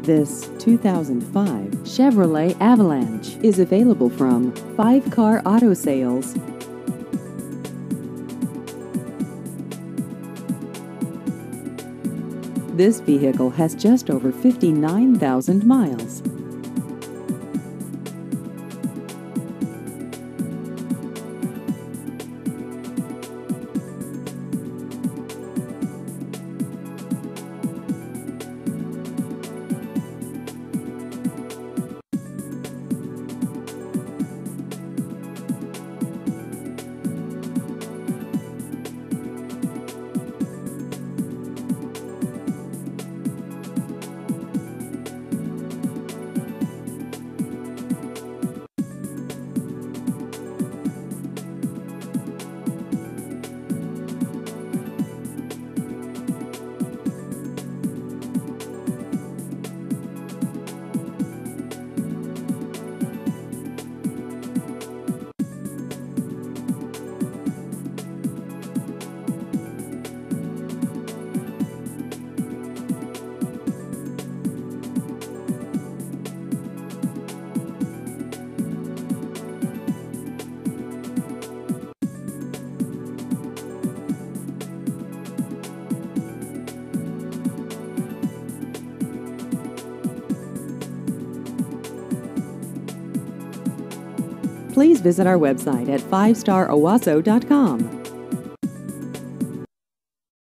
This 2005 Chevrolet Avalanche is available from 5 Car Auto Sales. This vehicle has just over 59,000 miles. Please visit our website at 5starowasso.com.